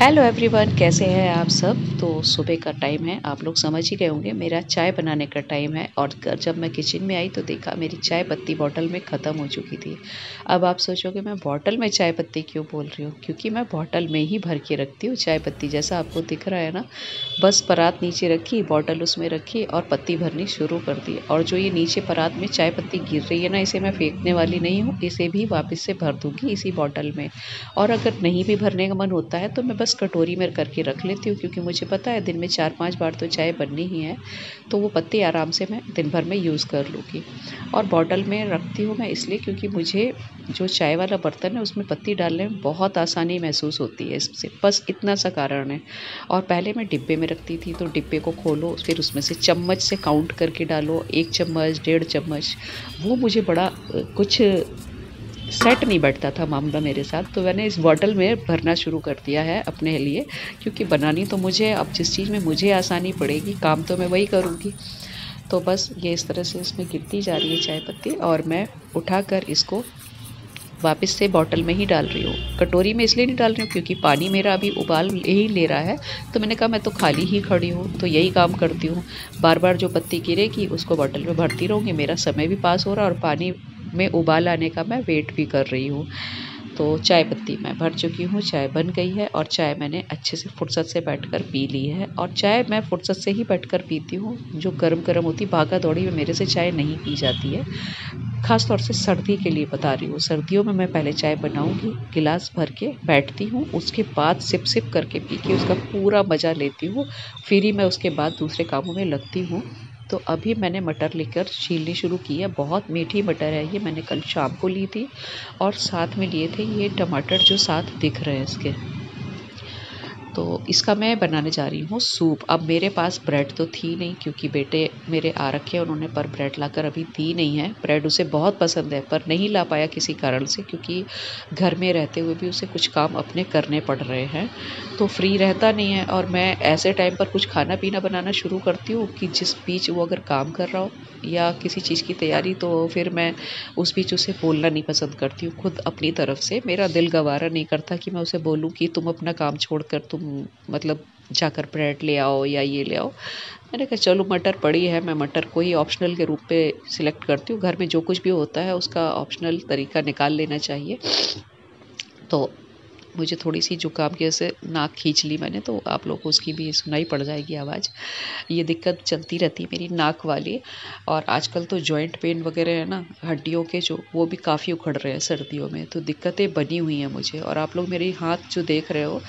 Hello everyone, कैसे हैं आप सब। तो सुबह का टाइम है, आप लोग समझ ही गए होंगे मेरा चाय बनाने का टाइम है। और जब मैं किचन में आई तो देखा मेरी चाय पत्ती बॉटल में ख़त्म हो चुकी थी। अब आप सोचोगे मैं बॉटल में चाय पत्ती क्यों बोल रही हूँ, क्योंकि मैं बॉटल में ही भर के रखती हूँ चाय पत्ती। जैसा आपको दिख रहा है ना, बस परात नीचे रखी, बॉटल उसमें रखी और पत्ती भरनी शुरू कर दी। और जो ये नीचे परात में चाय पत्ती गिर रही है ना, इसे मैं फेंकने वाली नहीं हूँ, इसे भी वापस से भर दूँगी इसी बॉटल में। और अगर नहीं भी भरने का मन होता है तो मैं बस कटोरी में करके रख लेती हूँ, क्योंकि मुझे पता है दिन में 4-5 बार तो चाय बननी ही है। तो वो पत्ती आराम से मैं दिन भर में यूज़ कर लूँगी। और बॉटल में रखती हूँ मैं इसलिए क्योंकि मुझे जो चाय वाला बर्तन है उसमें पत्ती डालने में बहुत आसानी महसूस होती है इससे, बस इतना सा कारण है। और पहले मैं डिब्बे में रखती थी, तो डिब्बे को खोलो, फिर उसमें से चम्मच से काउंट करके डालो, 1 चम्मच, डेढ़ चम्मच। वो मुझे बड़ा कुछ सेट नहीं बैठता था मामला मेरे साथ। तो मैंने इस बॉटल में भरना शुरू कर दिया है अपने लिए, क्योंकि बनानी तो मुझे, अब जिस चीज़ में मुझे आसानी पड़ेगी काम तो मैं वही करूँगी। तो बस ये इस तरह से इसमें गिरती जा रही है चाय पत्ती, और मैं उठाकर इसको वापस से बॉटल में ही डाल रही हूँ। कटोरी में इसलिए नहीं डाल रही हूँ क्योंकि पानी मेरा अभी उबाल ही ले रहा है। तो मैंने कहा मैं तो खाली ही खड़ी हूँ, तो यही काम करती हूँ, बार बार जो पत्ती गिरेगी उसको बॉटल में भरती रहूँगी, मेरा समय भी पास हो रहा है और पानी में उबाल आने का मैं वेट भी कर रही हूँ। तो चाय पत्ती मैं भर चुकी हूँ, चाय बन गई है और चाय मैंने अच्छे से फुर्सत से बैठकर पी ली है। और चाय मैं फुर्सत से ही बैठकर पीती हूँ, जो गरम गरम होती, भागा दौड़ी में मेरे से चाय नहीं पी जाती है। ख़ास तौर से सर्दी के लिए बता रही हूँ। सर्दियों में मैं पहले चाय बनाऊँगी, गिलास भर के बैठती हूँ, उसके बाद सिप सिप करके पी के उसका पूरा मज़ा लेती हूँ। फिर ही मैं उसके बाद दूसरे कामों में लगती हूँ। तो अभी मैंने मटर लेकर छीलनी शुरू की है। बहुत मीठी मटर है ये, मैंने कल शाम को ली थी। और साथ में लिए थे ये टमाटर जो साथ दिख रहे हैं इसके। तो इसका मैं बनाने जा रही हूँ सूप। अब मेरे पास ब्रेड तो थी नहीं, क्योंकि बेटे मेरे आ रखे हैं उन्होंने, पर ब्रेड लाकर अभी दी नहीं है। ब्रेड उसे बहुत पसंद है पर नहीं ला पाया किसी कारण से, क्योंकि घर में रहते हुए भी उसे कुछ काम अपने करने पड़ रहे हैं, तो फ्री रहता नहीं है। और मैं ऐसे टाइम पर कुछ खाना पीना बनाना शुरू करती हूँ कि जिस बीच वो अगर काम कर रहा हो या किसी चीज़ की तैयारी, तो फिर मैं उस बीच उसे बोलना नहीं पसंद करती हूँ खुद अपनी तरफ से। मेरा दिल गवारा नहीं करता कि मैं उसे बोलूँ कि तुम अपना काम छोड़कर तुम मतलब जाकर ब्रेड ले आओ या ये ले आओ। मैंने कहा चलो मटर पड़ी है, मैं मटर को ही ऑप्शनल के रूप पे सिलेक्ट करती हूँ। घर में जो कुछ भी होता है उसका ऑप्शनल तरीका निकाल लेना चाहिए। तो मुझे थोड़ी-सी जुकाम की वजह से नाक खींच ली मैंने, तो आप लोगों को उसकी भी सुनाई पड़ जाएगी आवाज़। ये दिक्कत चलती रहती है मेरी नाक वाली। और आजकल तो जॉइंट पेन वगैरह है ना, हड्डियों के जो, वो भी काफ़ी उखड़ रहे हैं सर्दियों में, तो दिक्कतें बनी हुई हैं मुझे। और आप लोग मेरे हाथ जो देख रहे हो,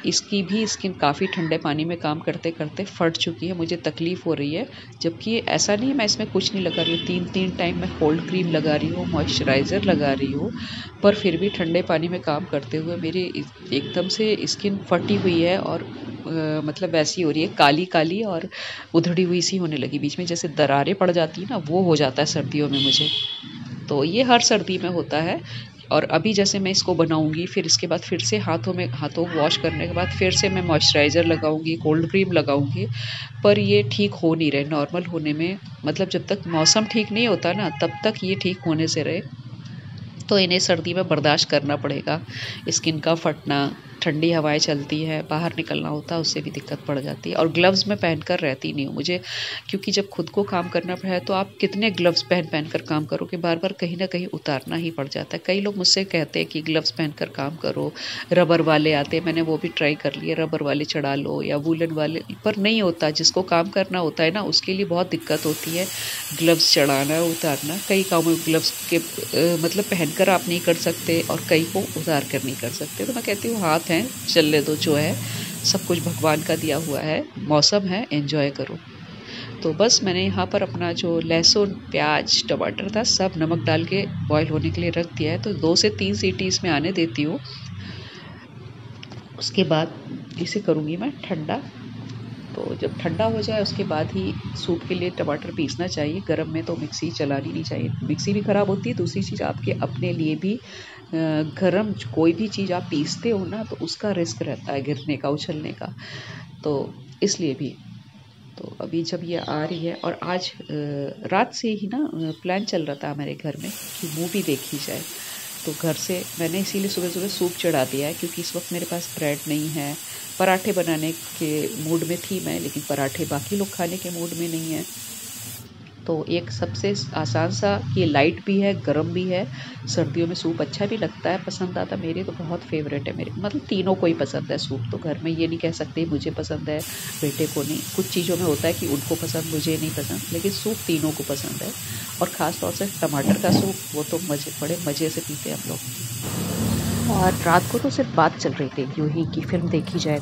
इसकी भी स्किन काफ़ी ठंडे पानी में काम करते-करते फट चुकी है, मुझे तकलीफ़ हो रही है। जबकि ऐसा नहीं है मैं इसमें कुछ नहीं लगा रही हूँ, 3-3 टाइम मैं कोल्ड क्रीम लगा रही हूँ, मॉइस्चराइज़र लगा रही हूँ, पर फिर भी ठंडे पानी में काम करते हुए मेरी एकदम से स्किन फटी हुई है। और मतलब वैसी हो रही है काली-काली और उधड़ी हुई सी होने लगी, बीच में जैसे दरारें पड़ जाती हैं ना, वो हो जाता है सर्दियों में मुझे। तो ये हर सर्दी में होता है। और अभी जैसे मैं इसको बनाऊँगी, फिर इसके बाद फिर से हाथों को वॉश करने के बाद फिर से मैं मॉइस्चराइज़र लगाऊँगी, कोल्ड क्रीम लगाऊँगी, पर ये ठीक हो नहीं रहे नॉर्मल होने में। मतलब जब तक मौसम ठीक नहीं होता ना, तब तक ये ठीक होने से रहे। तो इन्हें सर्दी में बर्दाश्त करना पड़ेगा। स्किन का फटना, ठंडी हवाएँ चलती हैं, बाहर निकलना होता है, उससे भी दिक्कत पड़ जाती है। और ग्लव्स मैं पहनकर रहती नहीं हूँ मुझे, क्योंकि जब खुद को काम करना है तो आप कितने ग्लव्स पहन कर काम करोगे, बार-बार कहीं न कहीं उतारना ही पड़ जाता है। कई लोग मुझसे कहते हैं कि ग्लव्स पहनकर काम करो, रबर वाले आते हैं, मैंने वो भी ट्राई कर लिए, रबर वाले चढ़ा लो या वूलन वाले, पर नहीं होता। जिसको काम करना होता है ना, उसके लिए बहुत दिक्कत होती है ग्लव्स चढ़ाना, उतारना। कई कामों में ग्लव्स के मतलब पहनकर आप नहीं कर सकते और कई को उतार कर नहीं कर सकते। तो मैं कहती हूँ हाथ हैं, चलने दो, जो है सब कुछ भगवान का दिया हुआ है, मौसम है, एन्जॉय करो। तो बस मैंने यहाँ पर अपना जो लहसुन, प्याज, टमाटर था, सब नमक डाल के बॉयल होने के लिए रख दिया है। तो 2 से 3 सीटी इसमें आने देती हूँ। उसके बाद इसे करूँगी मैं ठंडा। तो जब ठंडा हो जाए उसके बाद ही सूप के लिए टमाटर पीसना चाहिए। गरम में तो मिक्सी चलानी नहीं चाहिए, मिक्सी भी ख़राब होती है। दूसरी चीज़, आपके अपने लिए भी गरम कोई भी चीज़ आप पीसते हो ना, तो उसका रिस्क रहता है गिरने का, उछलने का, तो इसलिए भी। तो अभी जब ये आ रही है, और आज रात से ही ना प्लान चल रहा था हमारे घर में कि मूवी देखी जाए। तो घर से मैंने इसीलिए सुबह सुबह सूप चढ़ा दिया है, क्योंकि इस वक्त मेरे पास ब्रेड नहीं है। पराठे बनाने के मूड में थी मैं, लेकिन पराठे बाकी लोग खाने के मूड में नहीं है। तो एक सबसे आसान सा, ये लाइट भी है, गर्म भी है, सर्दियों में सूप अच्छा भी लगता है, पसंद आता। मेरे तो बहुत फेवरेट है, मेरे मतलब तीनों को ही पसंद है सूप। तो घर में ये नहीं कह सकते मुझे पसंद है, बेटे को नहीं। कुछ चीज़ों में होता है कि उनको पसंद, मुझे नहीं पसंद, लेकिन सूप तीनों को पसंद है। और ख़ास तौर से टमाटर का सूप, वो तो बड़े मज़े से पीते हैं हम लोग। और रात को तो सिर्फ बात चल रही थी यूँ ही कि फ़िल्म देखी जाए,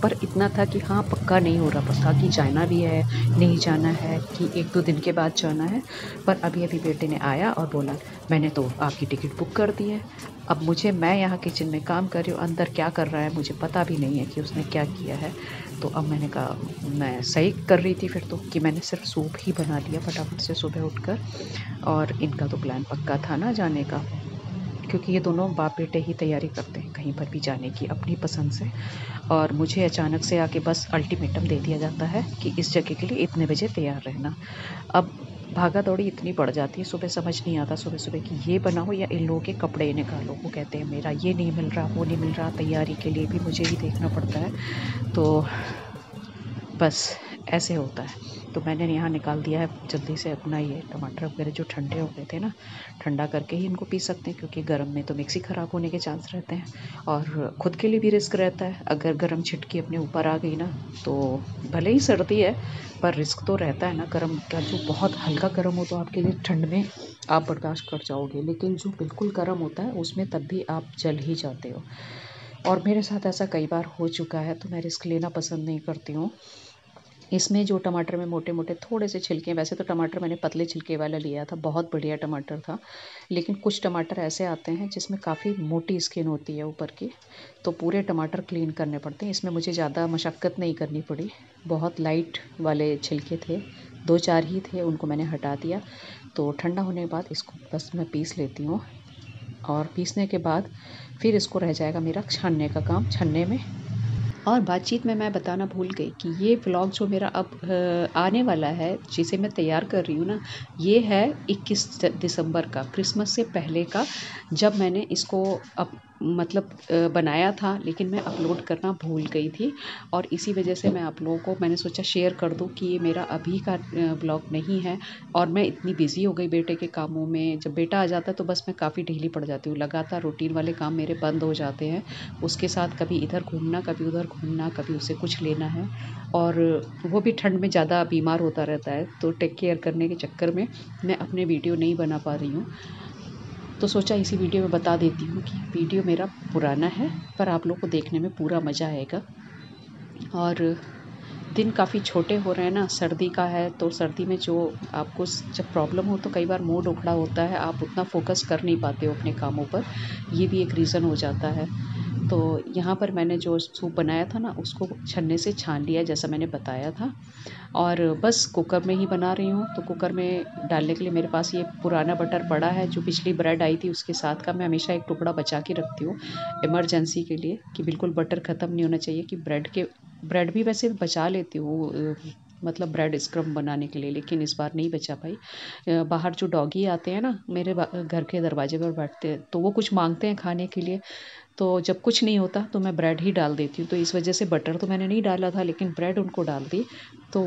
पर इतना था कि हाँ, पक्का नहीं हो रहा था कि जाना भी है, नहीं जाना है, कि 1-2 दिन के बाद जाना है। पर अभी-अभी बेटे ने आया और बोला, मैंने तो आपकी टिकट बुक कर दी है। अब मैं यहाँ किचन में काम कर रही हूँ, अंदर क्या कर रहा है मुझे पता भी नहीं है कि उसने क्या किया है। तो अब मैंने कहा, मैं सही कर रही थी फिर तो, कि मैंने सिर्फ सूप ही बना लिया फटाफट से सुबह उठकर। और इनका तो प्लान पक्का था ना जाने का, क्योंकि ये दोनों बाप बेटे ही तैयारी करते हैं कहीं पर भी जाने की अपनी पसंद से। और मुझे अचानक से आके बस अल्टीमेटम दे दिया जाता है कि इस जगह के लिए इतने बजे तैयार रहना। अब भागा दौड़ी इतनी बढ़ जाती है, सुबह समझ नहीं आता सुबह सुबह कि ये बनाओ या इन लोगों के कपड़े निकालो। वो कहते हैं मेरा ये नहीं मिल रहा, वो नहीं मिल रहा, तैयारी के लिए भी मुझे ही देखना पड़ता है। तो बस ऐसे होता है। तो मैंने यहाँ निकाल दिया है जल्दी से अपना ये टमाटर वगैरह जो ठंडे हो गए थे ना, ठंडा करके ही इनको पी सकते हैं, क्योंकि गर्म में तो मिक्सी ख़राब होने के चांस रहते हैं और ख़ुद के लिए भी रिस्क रहता है। अगर गर्म छिटकी अपने ऊपर आ गई ना, तो भले ही सर्दी है पर रिस्क तो रहता है ना। गर्म का जो बहुत हल्का गर्म हो तो आपके लिए ठंड में आप बर्दाश्त कर जाओगे, लेकिन जो बिल्कुल गर्म होता है उसमें तब भी आप जल ही जाते हो। और मेरे साथ ऐसा कई बार हो चुका है, तो मैं रिस्क लेना पसंद नहीं करती हूँ। इसमें जो टमाटर में मोटे-मोटे थोड़े से छिलके, वैसे तो टमाटर मैंने पतले छिलके वाला लिया था, बहुत बढ़िया टमाटर था। लेकिन कुछ टमाटर ऐसे आते हैं जिसमें काफ़ी मोटी स्किन होती है ऊपर की, तो पूरे टमाटर क्लीन करने पड़ते हैं। इसमें मुझे ज़्यादा मशक्क़त नहीं करनी पड़ी, बहुत लाइट वाले छिलके थे, 2-4 ही थे, उनको मैंने हटा दिया। तो ठंडा होने के बाद इसको बस मैं पीस लेती हूँ, और पीसने के बाद फिर इसको रह जाएगा मेरा छानने का काम, छन्ने में। और बातचीत में मैं बताना भूल गई कि ये व्लॉग जो मेरा अब आने वाला है, जिसे मैं तैयार कर रही हूँ ना, ये है 21 दिसंबर का, क्रिसमस से पहले का, जब मैंने इसको मतलब बनाया था, लेकिन मैं अपलोड करना भूल गई थी। और इसी वजह से मैं आप लोगों को मैंने सोचा शेयर कर दूँ कि ये मेरा अभी का व्लॉग नहीं है। और मैं इतनी बिज़ी हो गई बेटे के कामों में, जब बेटा आ जाता है तो बस मैं काफ़ी ढीली पड़ जाती हूँ, लगातार रूटीन वाले काम मेरे बंद हो जाते हैं। उसके साथ कभी इधर घूमना, कभी उधर घूमना, कभी उसे कुछ लेना है, और वो भी ठंड में ज़्यादा बीमार होता रहता है, तो टेक केयर करने के चक्कर में मैं अपने वीडियो नहीं बना पा रही हूँ। तो सोचा इसी वीडियो में बता देती हूँ कि वीडियो मेरा पुराना है, पर आप लोग को देखने में पूरा मज़ा आएगा। और दिन काफ़ी छोटे हो रहे हैं ना, सर्दी का है, तो सर्दी में जो आपको जब प्रॉब्लम हो तो कई बार मूड उखड़ा होता है, आप उतना फोकस कर नहीं पाते हो अपने कामों पर, ये भी एक रीज़न हो जाता है। तो यहाँ पर मैंने जो सूप बनाया था ना, उसको छन्ने से छान लिया जैसा मैंने बताया था, और बस कुकर में ही बना रही हूँ। तो कुकर में डालने के लिए मेरे पास ये पुराना बटर पड़ा है, जो पिछली ब्रेड आई थी उसके साथ का। मैं हमेशा एक टुकड़ा बचा के रखती हूँ इमरजेंसी के लिए, कि बिल्कुल बटर ख़त्म नहीं होना चाहिए, कि ब्रेड भी वैसे बचा लेती हूँ मतलब ब्रेड स्क्रम्ब बनाने के लिए, लेकिन इस बार नहीं बचा पाई। बाहर जो डॉगी आते हैं ना मेरे घर के दरवाजे पर बैठते हैं, तो वो कुछ मांगते हैं खाने के लिए, तो जब कुछ नहीं होता तो मैं ब्रेड ही डाल देती हूँ। तो इस वजह से बटर तो मैंने नहीं डाला था, लेकिन ब्रेड उनको डाल दी, तो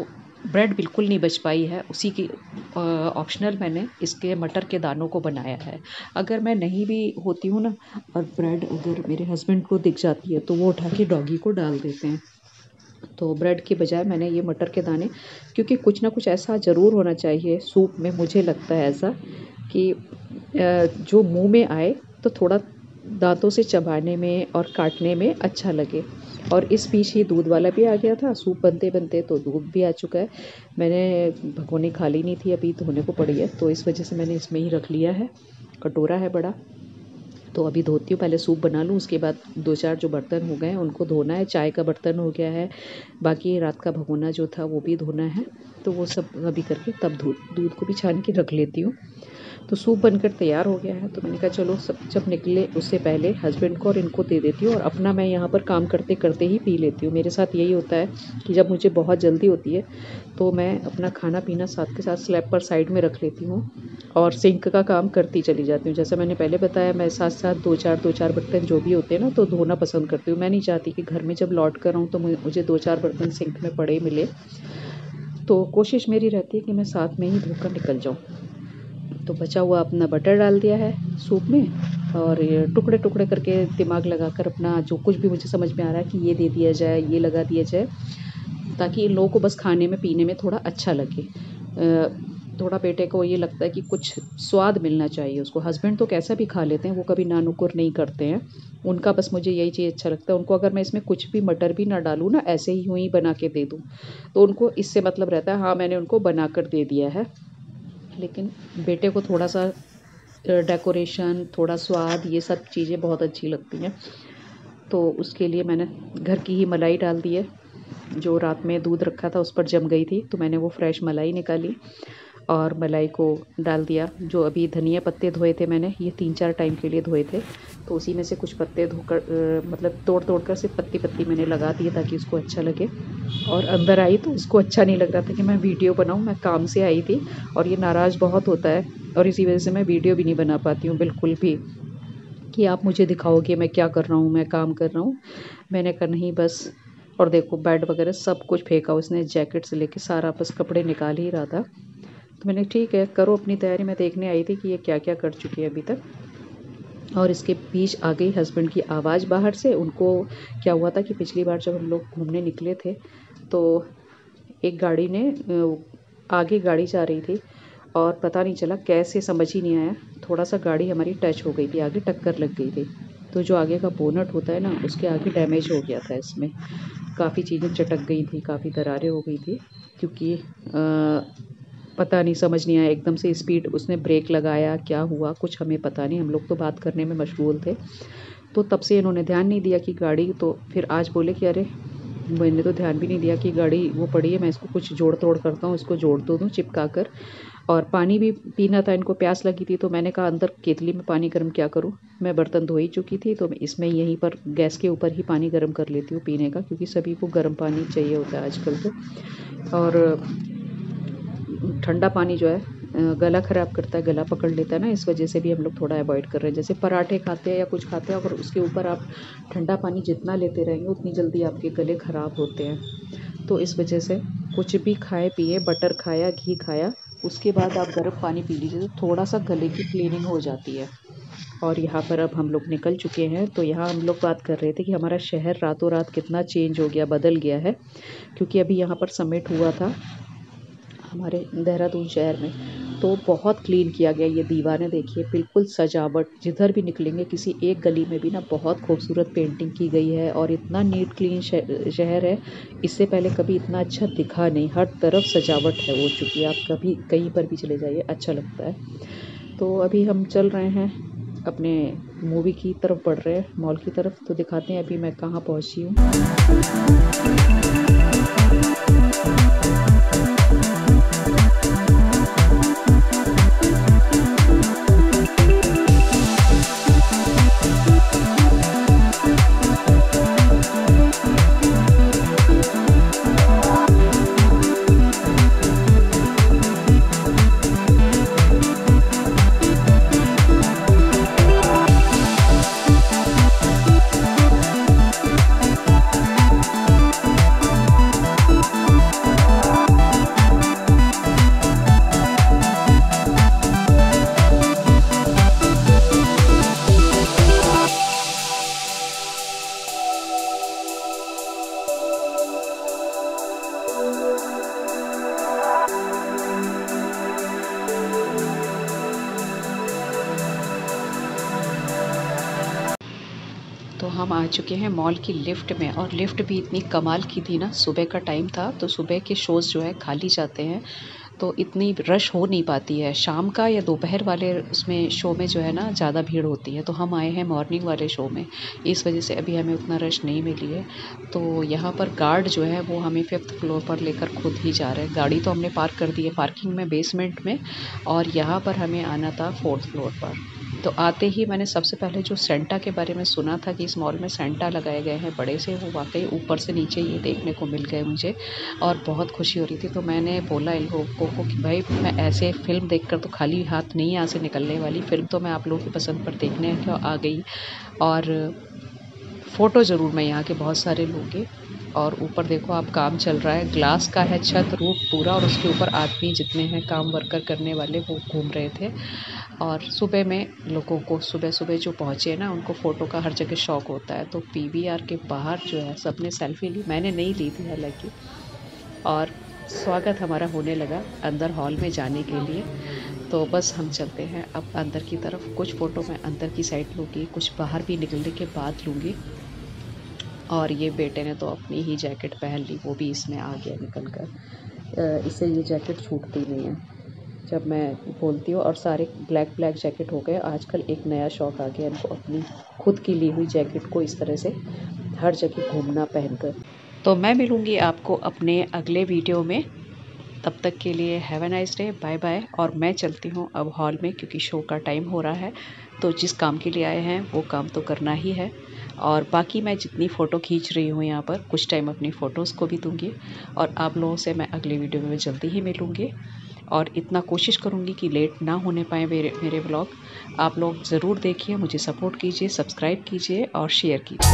ब्रेड बिल्कुल नहीं बच पाई है। उसी की ऑप्शनल मैंने इसके मटर के दानों को बनाया है। अगर मैं नहीं भी होती हूँ ना, और ब्रेड अगर मेरे हस्बैंड को दिख जाती है, तो वो उठा के डॉगी को डाल देते हैं। तो ब्रेड के बजाय मैंने ये मटर के दाने, क्योंकि कुछ ना कुछ ऐसा ज़रूर होना चाहिए सूप में, मुझे लगता है ऐसा कि जो मुंह में आए तो थोड़ा दांतों से चबाने में और काटने में अच्छा लगे। और इस बीच ही दूध वाला भी आ गया था, सूप बनते बनते तो दूध भी आ चुका है। मैंने भगोनी खाली नहीं थी, अभी धोने को पड़ी है, तो इस वजह से मैंने इसमें ही रख लिया है। कटोरा है बड़ा, तो अभी धोती हूँ, पहले सूप बना लूँ, उसके बाद 2-4 जो बर्तन हो गए हैं उनको धोना है। चाय का बर्तन हो गया है, बाकी रात का भगोना जो था वो भी धोना है। तो वो सब अभी करके तब दूध को भी छान के रख लेती हूँ। तो सूप बनकर तैयार हो गया है, तो मैंने कहा चलो सब जब निकले उससे पहले हस्बैंड को और इनको दे देती हूँ और अपना मैं यहाँ पर काम करते करते ही पी लेती हूँ। मेरे साथ यही होता है कि जब मुझे बहुत जल्दी होती है तो मैं अपना खाना पीना साथ के साथ स्लैब पर साइड में रख लेती हूँ और सिंक का काम करती चली जाती हूँ। जैसा मैंने पहले बताया, मैं साथ साथ 2-4 बर्तन जो भी होते हैं ना तो धोना पसंद करती हूँ। मैं नहीं चाहती कि घर में जब लौट कर आऊँ तो मुझे 2-4 बर्तन सिंक में पड़े मिले। तो कोशिश मेरी रहती है कि मैं साथ में ही धोकर निकल जाऊँ। तो बचा हुआ अपना बटर डाल दिया है सूप में और ये टुकड़े टुकड़े करके दिमाग लगाकर अपना जो कुछ भी मुझे समझ में आ रहा है कि ये दे दिया जाए, ये लगा दिया जाए, ताकि इन लोगों को बस खाने में पीने में थोड़ा अच्छा लगे। थोड़ा बेटे को ये लगता है कि कुछ स्वाद मिलना चाहिए उसको। हस्बैंड तो कैसा भी खा लेते हैं, वो कभी नानुकुर नहीं करते हैं। उनका बस मुझे यही चीज़ अच्छा लगता है। उनको अगर मैं इसमें कुछ भी मटर भी ना डालूँ ना, ऐसे ही यूँ ही बना के दे दूँ तो उनको इससे मतलब रहता है हाँ मैंने उनको बना कर दे दिया है। लेकिन बेटे को थोड़ा सा डेकोरेशन, थोड़ा स्वाद, ये सब चीज़ें बहुत अच्छी लगती हैं। तो उसके लिए मैंने घर की ही मलाई डाल दी है। जो रात में दूध रखा था उस पर जम गई थी तो मैंने वो फ्रेश मलाई निकाली और मलाई को डाल दिया। जो अभी धनिया पत्ते धोए थे मैंने, ये 3-4 टाइम के लिए धोए थे, तो उसी में से कुछ पत्ते धोकर मतलब तोड़ कर सिर्फ पत्ती पत्ती मैंने लगा दिए ताकि उसको अच्छा लगे। और अंदर आई तो उसको अच्छा नहीं लग रहा था कि मैं वीडियो बनाऊँ। मैं काम से आई थी और ये नाराज़ बहुत होता है और इसी वजह से मैं वीडियो भी नहीं बना पाती हूँ बिल्कुल भी, कि आप मुझे दिखाओगे मैं क्या कर रहा हूँ, मैं काम कर रहा हूँ। मैंने कहा नहीं बस। और देखो बेड वगैरह सब कुछ फेंका उसने, जैकेट से लेके सारा बस कपड़े निकाल ही रहा था। तो मैंने ठीक है करो अपनी तैयारी, मैं देखने आई थी कि ये क्या क्या कर चुकी है अभी तक। और इसके बीच आ गई हस्बैंड की आवाज़ बाहर से। उनको क्या हुआ था कि पिछली बार जब हम लोग घूमने निकले थे तो एक गाड़ी ने आगे गाड़ी जा रही थी और पता नहीं चला कैसे, समझ ही नहीं आया, थोड़ा सा गाड़ी हमारी टच हो गई थी, आगे टक्कर लग गई थी। तो जो आगे का बोनट होता है ना उसके आगे डैमेज हो गया था। इसमें काफ़ी चीज़ें चटक गई थी, काफ़ी दरारें हो गई थी, क्योंकि पता नहीं, समझ नहीं आया, एकदम से स्पीड उसने ब्रेक लगाया, क्या हुआ कुछ हमें पता नहीं। हम लोग तो बात करने में मशगूल थे, तो तब से इन्होंने ध्यान नहीं दिया कि गाड़ी, तो फिर आज बोले कि अरे मैंने तो ध्यान भी नहीं दिया कि गाड़ी वो पड़ी है, मैं इसको कुछ जोड़ तोड़ करता हूँ, इसको जोड़ तो दूँ चिपका कर। और पानी भी पीना था, इनको प्यास लगी थी, तो मैंने कहा अंदर केतली में पानी गर्म क्या करूँ, मैं बर्तन धो ही चुकी थी तो इसमें यहीं पर गैस के ऊपर ही पानी गर्म कर लेती हूँ पीने का, क्योंकि सभी को गर्म पानी चाहिए होता है आजकल तो। और ठंडा पानी जो है गला ख़राब करता है, गला पकड़ लेता है ना, इस वजह से भी हम लोग थोड़ा अवॉइड कर रहे हैं। जैसे पराठे खाते हैं या कुछ खाते हैं, अगर उसके ऊपर आप ठंडा पानी जितना लेते रहेंगे उतनी जल्दी आपके गले ख़राब होते हैं। तो इस वजह से कुछ भी खाए पिए, बटर खाया, घी खाया, उसके बाद आप गर्म पानी पी लीजिए तो थोड़ा सा गले की क्लीनिंग हो जाती है। और यहाँ पर अब हम लोग निकल चुके हैं। तो यहाँ हम लोग बात कर रहे थे कि हमारा शहर रातों रात कितना चेंज हो गया, बदल गया है, क्योंकि अभी यहाँ पर समिट हुआ था हमारे देहरादून शहर में, तो बहुत क्लीन किया गया। ये दीवारें देखिए, बिल्कुल सजावट, जिधर भी निकलेंगे किसी एक गली में भी ना बहुत खूबसूरत पेंटिंग की गई है और इतना नीट क्लीन शहर है, इससे पहले कभी इतना अच्छा दिखा नहीं। हर तरफ सजावट है हो चुकी है, आप कभी कहीं पर भी चले जाइए अच्छा लगता है। तो अभी हम चल रहे हैं अपने मूवी की तरफ, बढ़ रहे हैं मॉल की तरफ, तो दिखाते हैं अभी मैं कहाँ पहुँची हूँ। तो हम आ चुके हैं मॉल की लिफ्ट में, और लिफ्ट भी इतनी कमाल की थी ना, सुबह का टाइम था तो सुबह के शोज़ जो है खाली जाते हैं, तो इतनी रश हो नहीं पाती है। शाम का या दोपहर वाले उसमें शो में जो है ना ज़्यादा भीड़ होती है, तो हम आए हैं मॉर्निंग वाले शो में, इस वजह से अभी हमें उतना रश नहीं मिली है। तो यहाँ पर गार्ड जो है वो हमें 5th फ्लोर पर लेकर खुद ही जा रहे हैं। गाड़ी तो हमने पार्क कर दी है पार्किंग में बेसमेंट में, और यहाँ पर हमें आना था 4th फ्लोर पर। तो आते ही मैंने सबसे पहले जो सेंटा के बारे में सुना था कि इस मॉल में सेंटा लगाए गए हैं बड़े से, वो वाकई ऊपर से नीचे ये देखने को मिल गए मुझे, और बहुत खुशी हो रही थी। तो मैंने बोला इन लोगों को कि भाई मैं ऐसे फ़िल्म देखकर तो खाली हाथ नहीं यहाँ से निकलने वाली, फ़िल्म तो मैं आप लोगों की पसंद पर देखने तो आ गई, और फ़ोटो ज़रूर मैं यहाँ के बहुत सारे लूँगी। और ऊपर देखो आप काम चल रहा है, ग्लास का है छत रूफ पूरा, और उसके ऊपर आदमी जितने हैं काम वर्कर करने वाले वो घूम रहे थे। और सुबह में लोगों को सुबह जो पहुँचे ना उनको फ़ोटो का हर जगह शौक़ होता है, तो पीवीआर के बाहर जो है सबने सेल्फ़ी ली, मैंने नहीं ली थी हालाँकि। और स्वागत हमारा होने लगा अंदर हॉल में जाने के लिए। तो बस हम चलते हैं अब अंदर की तरफ। कुछ फ़ोटो मैं अंदर की साइड लूँगी, कुछ बाहर भी निकलने के बाद लूँगी। और ये बेटे ने तो अपनी ही जैकेट पहन ली, वो भी इसमें आ गया निकल कर। इससे ये जैकेट छूटती नहीं है जब मैं बोलती हूँ, और सारे ब्लैक जैकेट हो गए आजकल। एक नया शौक़ आ गया इनको अपनी खुद की ली हुई जैकेट को इस तरह से हर जगह घूमना पहनकर। तो मैं मिलूँगी आपको अपने अगले वीडियो में, तब तक के लिए have a nice day, bye bye. और मैं चलती हूँ अब हॉल में क्योंकि शो का टाइम हो रहा है, तो जिस काम के लिए आए हैं वो काम तो करना ही है। और बाकी मैं जितनी फ़ोटो खींच रही हूँ यहाँ पर कुछ टाइम अपनी फ़ोटोज़ को भी दूँगी, और आप लोगों से मैं अगले वीडियो में जल्दी ही मिलूँगी। और इतना कोशिश करूँगी कि लेट ना होने पाए मेरे व्लॉग। आप लोग ज़रूर देखिए, मुझे सपोर्ट कीजिए, सब्सक्राइब कीजिए और शेयर कीजिए।